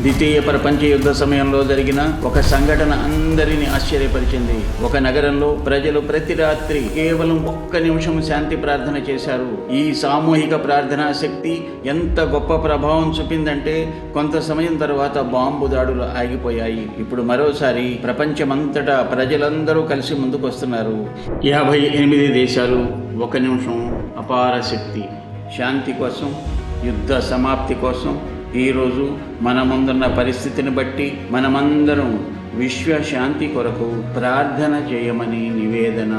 ద్వితీయ ప్రపంచ యుద్ధ సమయంలో జరిగిన ఒక సంఘటన అందరినీ ఆశ్చర్యపరిచింది. ఒక నగరంలో ప్రజలు ప్రతి రాత్రి కేవలం 1 నిమిషం శాంతి ప్రార్థన చేశారు. ఈ సామూహిక ప్రార్థనా శక్తి ఎంత గొప్ప ప్రభావం చూపిందంటే కొంత సమయం తర్వాత బాంబు దాడులు ఆగిపోయాయి. ఇప్పుడు మరోసారి ప్రపంచమంతటా ప్రజలందరూ కలిసి ముందుకు వస్తున్నారు. 58 దేశాలు 1 నిమిషం అపార శక్తి. శాంతి కోసం, యుద్ధ సమాప్తి కోసం ఈరోజు మన ముందున్న పరిస్థితిని బట్టి మనమందరం విశ్వశాంతి కొరకు ప్రార్థన చేయమని నివేదన.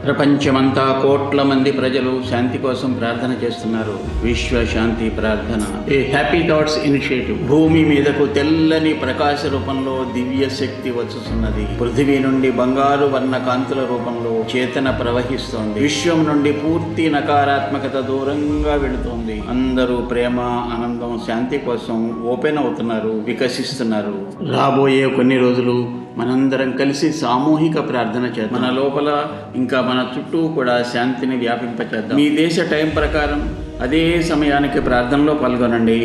ప్రపంచమంతా కోట్ల మంది ప్రజలు శాంతి కోసం ప్రార్థన చేస్తున్నారు. విశ్వశాంతి ప్రార్థన ఏ హ్యాపీ థాట్స్ ఇనిషియేటివ్. భూమి మీదకు తెల్లని ప్రకాశ రూపంలో దివ్య శక్తి వచ్చుతున్నది. పృథివీ నుండి బంగారు వర్ణ కాంతుల రూపంలో చేతన ప్రవహిస్తోంది. విశ్వం నుండి పూర్తి నకారాత్మకత దూరంగా వెళుతోంది. అందరూ ప్రేమ, ఆనందం, శాంతి కోసం ఓపెన్ అవుతున్నారు, వికసిస్తున్నారు. రాబోయే కొన్ని రోజులు మనందరం కలిసి సామూహిక ప్రార్థన చేద్దాం. మన లోపల ఇంకా మన చుట్టూ కూడా శాంతిని వ్యాపింపచేద్దాం. మీ దేశ టైం ప్రకారం అదే సమయానికి ప్రార్థనలో పాల్గొనండి.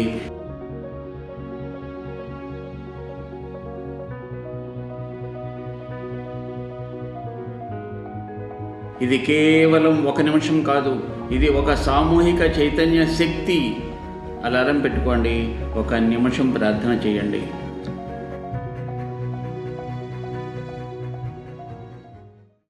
ఇది కేవలం 1 నిమిషం కాదు, ఇది ఒక సామూహిక చైతన్య శక్తి. అలారం పెట్టుకోండి, 1 నిమిషం ప్రార్థన చేయండి.